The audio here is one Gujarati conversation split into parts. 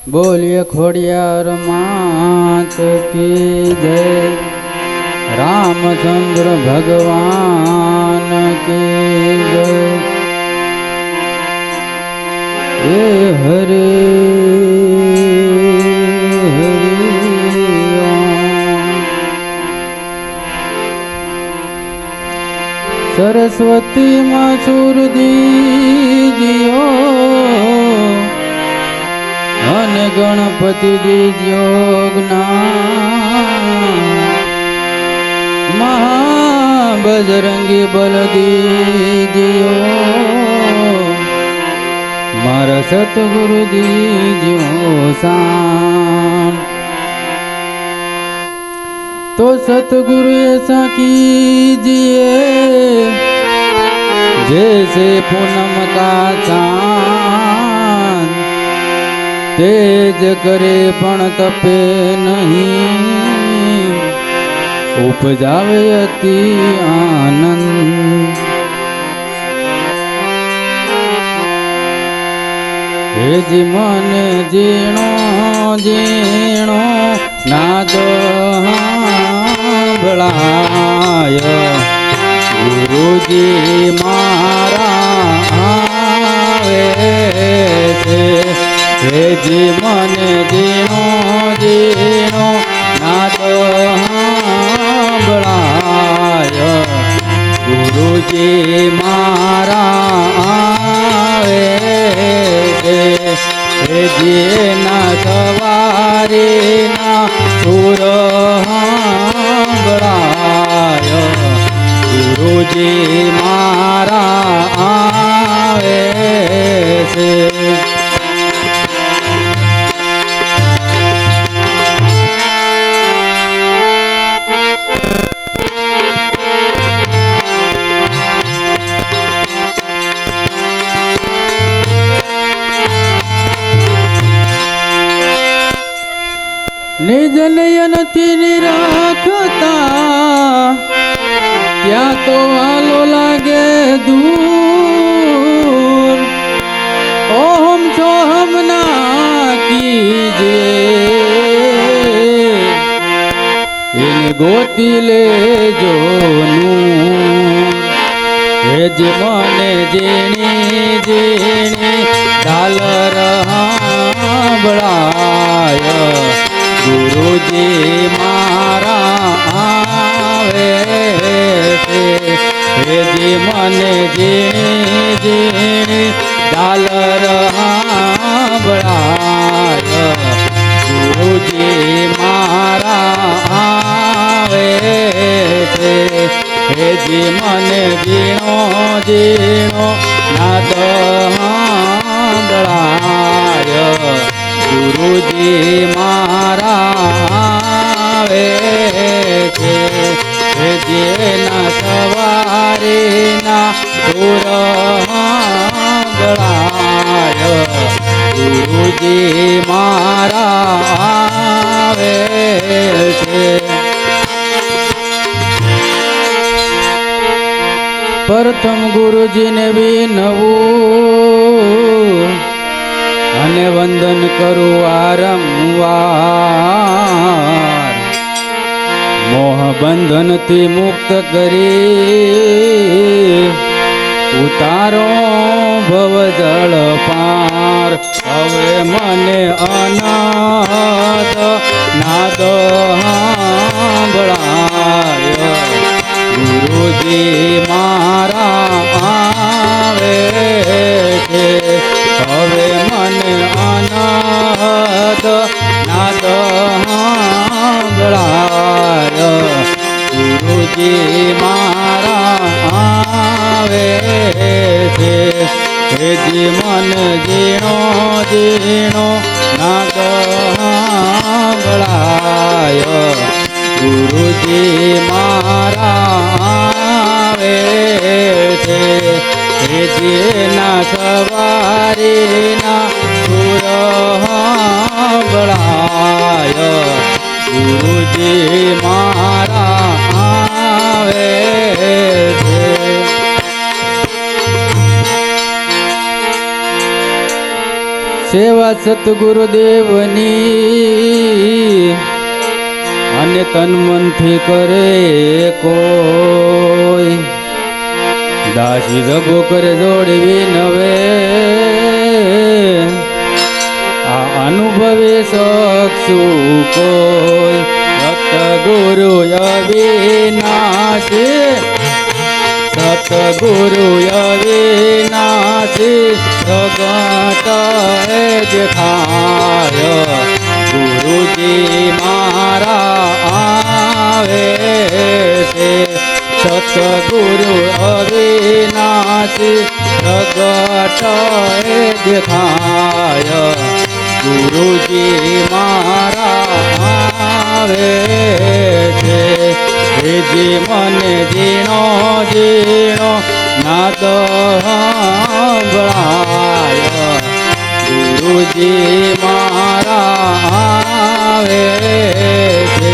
बोलिए खोड़ियार मात की जय। रामचंद्र भगवान की जय। ये हरे सरस्वती मसूर दीजियो અને ગણપતિ દીજો જ્ઞાન મહાબજરંગી બલ દીજો મારા સતગુરુ દીજો શાન। तो सतगुरु ऐसा कीजिए जैसे पूनम का चांद, तेज करे पण तपे नहीं, उपजावे अति आनंद। हे जी मन जीणो जीणो नाद सांभळाय, गुरुजी मारा आवे छे। हे जी मन जीणो जीणो नाद सांभळाय, गुरुजी मारा आवे छे। हे जी ना सवारी ना सुर सांभळाय, गुरुजी मारा आवे छे। निज नयनथी निराखता क्या तो आलो लागे दूर। ओम सोहम ना कीजिए इन गोती ले जो नूर। हे जी मने जीणी जीणी डालर सांभळाय, गुरुजी मारा आवे छे। हे जी मने जीणी जीणी डालर सांभळाय, गुरुजी मारा आवे छे। हे जी मने जीणो जीणो नाद सांभळाय, गुरुजी मारा आवे छे। हे जी ना सवारी ना सुर सांभळाय, गुरुजी मारा आवे छे। प्रथम गुरुजी ने विनवू અને વંદન કરું વારંવાર, મોહ બંધનથી મુક્ત કરી ઉતારો ભવજળ પાર। હવે મને અનાદ નાદ સાંભળાય, ગુરુજી મારા આવે છે। હવે મને અનાદ નાદ સાંભળાય, ગુરુજી મારા આવે છે। હે જી મન જીણો જીણો નાદ સાંભળાય, ગુરુજી મારા આવે છે। હે જી ના સવારી ના સુર સાંભળાય, ગુરુજી મારા આવે છે। સેવા સતગુરુદેવની અને તન મનથી કરે કોઈ દાસી જગો કરે જોડવી નવે આ અનુભવે શકશું કોઈ સતગુરુ અવિનાશી સતગુરુ અવિનાશી જગત એ દેખાય ગુરુજી મારા આવે છે સતગુરુ અવિનાશી જગત એ દેખાય ગુરુજી મારા આવે છે જી મને જીણો જીણો નાદ સંભળાય ગુરુજી મારા આવે છે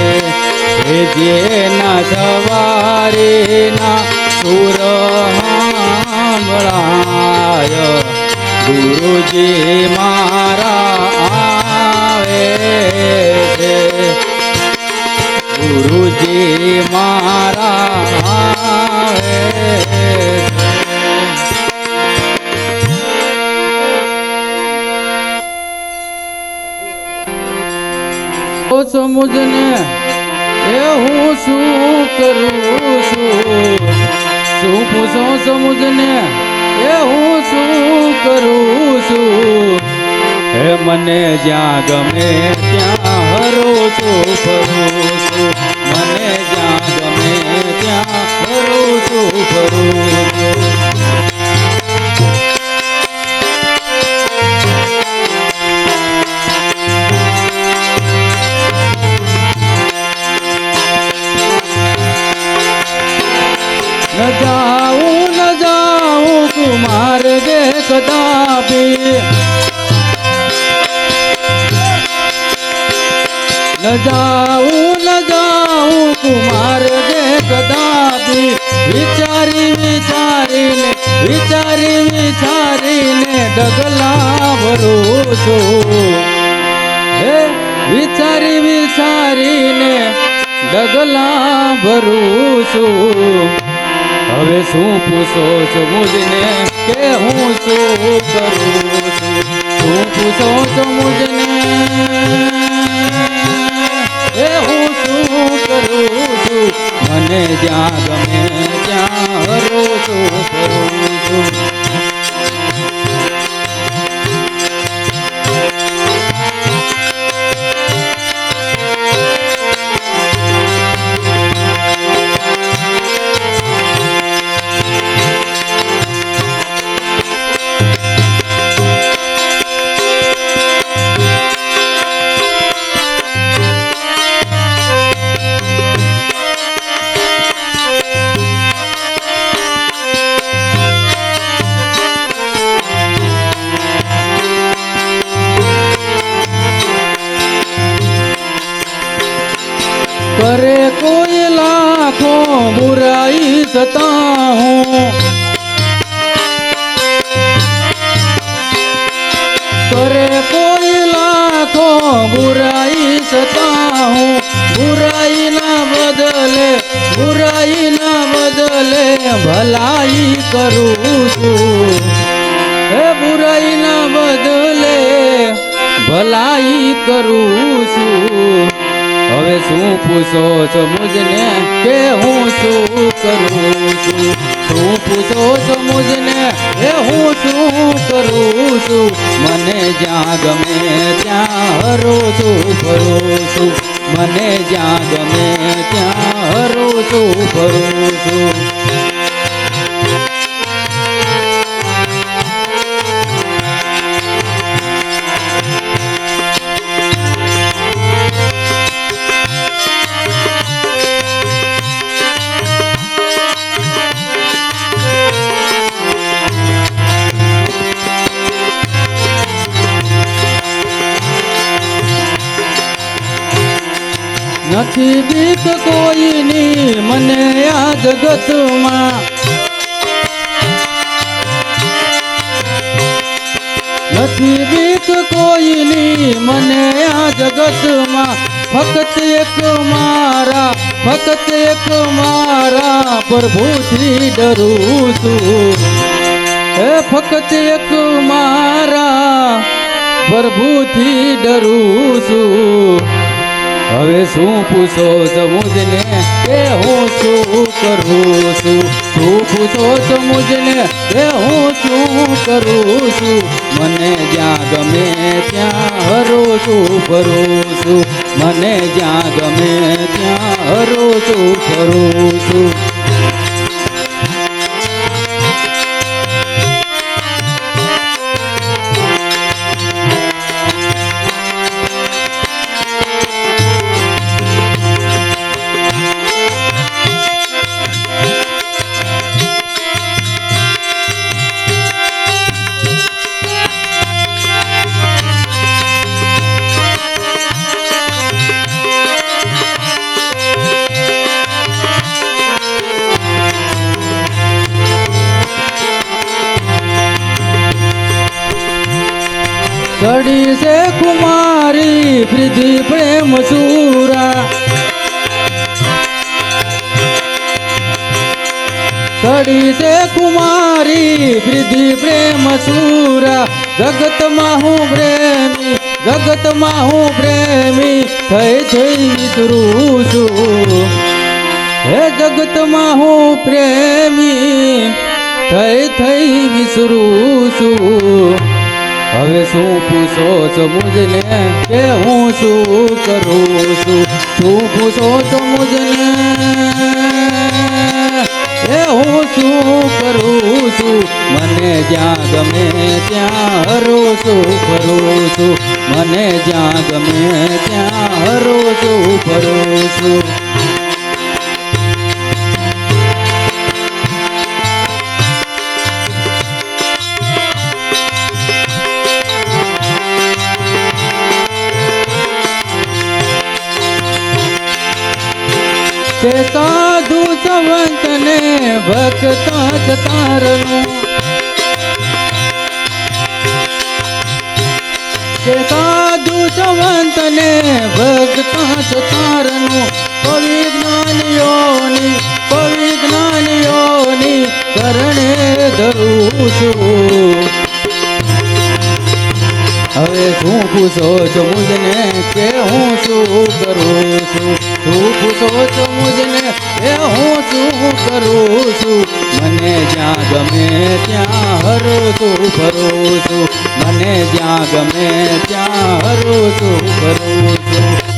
જેના સવારીના સુર સંભળાય ગુરુજી મારા આવે છે ગુરુજી મારા આવે છે સમુજને એ હું શું કરું શું પૂછો સમુજને એ હું શું કરું છું હે મને જ્યાં ગમે ત્યાં હરો છું ફરું છું મને જ્યાં ગમે ત્યાં હરો છું ફરું છું ન જાઉં કુમાર ગે કદાપી ન જાઉં કુમાર ગે કદાપી વિચારી વિચારીને ડગલા ભરું છું હે વિચારીને ડગલા ભરું છું હવે શું પૂછો છો મુજને કે હું શું કરું છું શું પૂછો છો મુજને એ હું શું કરું છું મને જ્યાં ગમે ત્યાં હરો છું ફરું છું करे कोई लाखों बुराई सताऊं करे कोई लाखों बुराई सताऊं बुराई ना बदले भलाई करूं छूं हे बुराई ना बदले भलाई करूं छूं હવે શું પૂછો છો મુજને કે હું શું કરું છું શું પૂછો છો મુજને એ હું શું કરું છું મને જ્યાં ગમે ત્યાં હરો છું ફરું છું મને જ્યાં ગમે ત્યાં હરો છું ફરું છું નથી બીક કોઈની મને આ જગતમાં નથી બીક કોઈની મને આ જગતમાં ફક્ત એક મારા પ્રભુથી ડરું છું હે ફક્ત એક મારા પ્રભુથી ડરું છું હવે શું પૂછો સમુજને કે હું શું કરું છું શું પૂછો સમુજને કે હું શું કરું છું મને જ્યાં ગમે ત્યાં હરું છું ફરું છું મને જ્યાં ગમે ત્યાં હરું છું ફરું છું चढ़ी से कुमारी वृद्धि प्रेम सूरा चढ़ी से कुमारी वृद्धि प्रेम सूरा जगत माहू प्रेमी थई विसरू छू हे जगत माहू प्रेमी थई विसरू छू હવે શું પૂછો છો મુજને કે હું શું કરું છું શું પૂછો છો મુજને કે હું શું કરું છું મને જ્યાં ગમે ત્યાં હરું છું ફરું છું મને જ્યાં ગમે ત્યાં હરું છું ફરું છું તે સાધુ સંવંત ને ભક્તા જતારનું તે સાધુ સંવંત ને ભક્તા જતારનું પવિજ્ઞાનીઓની શરણે ધરું છું હવે શું પૂછો છો મુજને કે હું શું કરું છું શું પૂછો છો મુજને કે હું શું કરું છું મને જ્યાં ગમે ત્યાં હરું છું ફરું છું મને જ્યાં ગમે ત્યાં હરું છું ફરું છું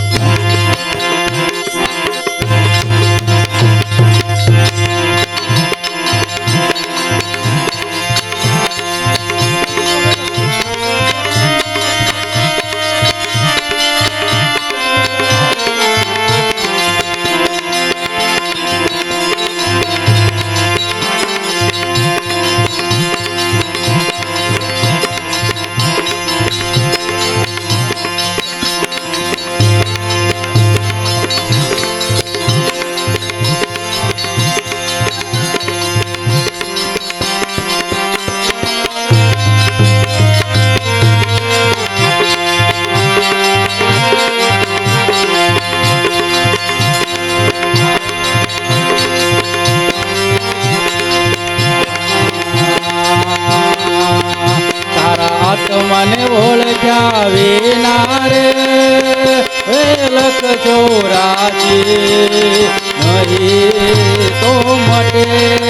મને ઓળખ્યા વિના રે લખ ચોરાજી નહીં તો મટે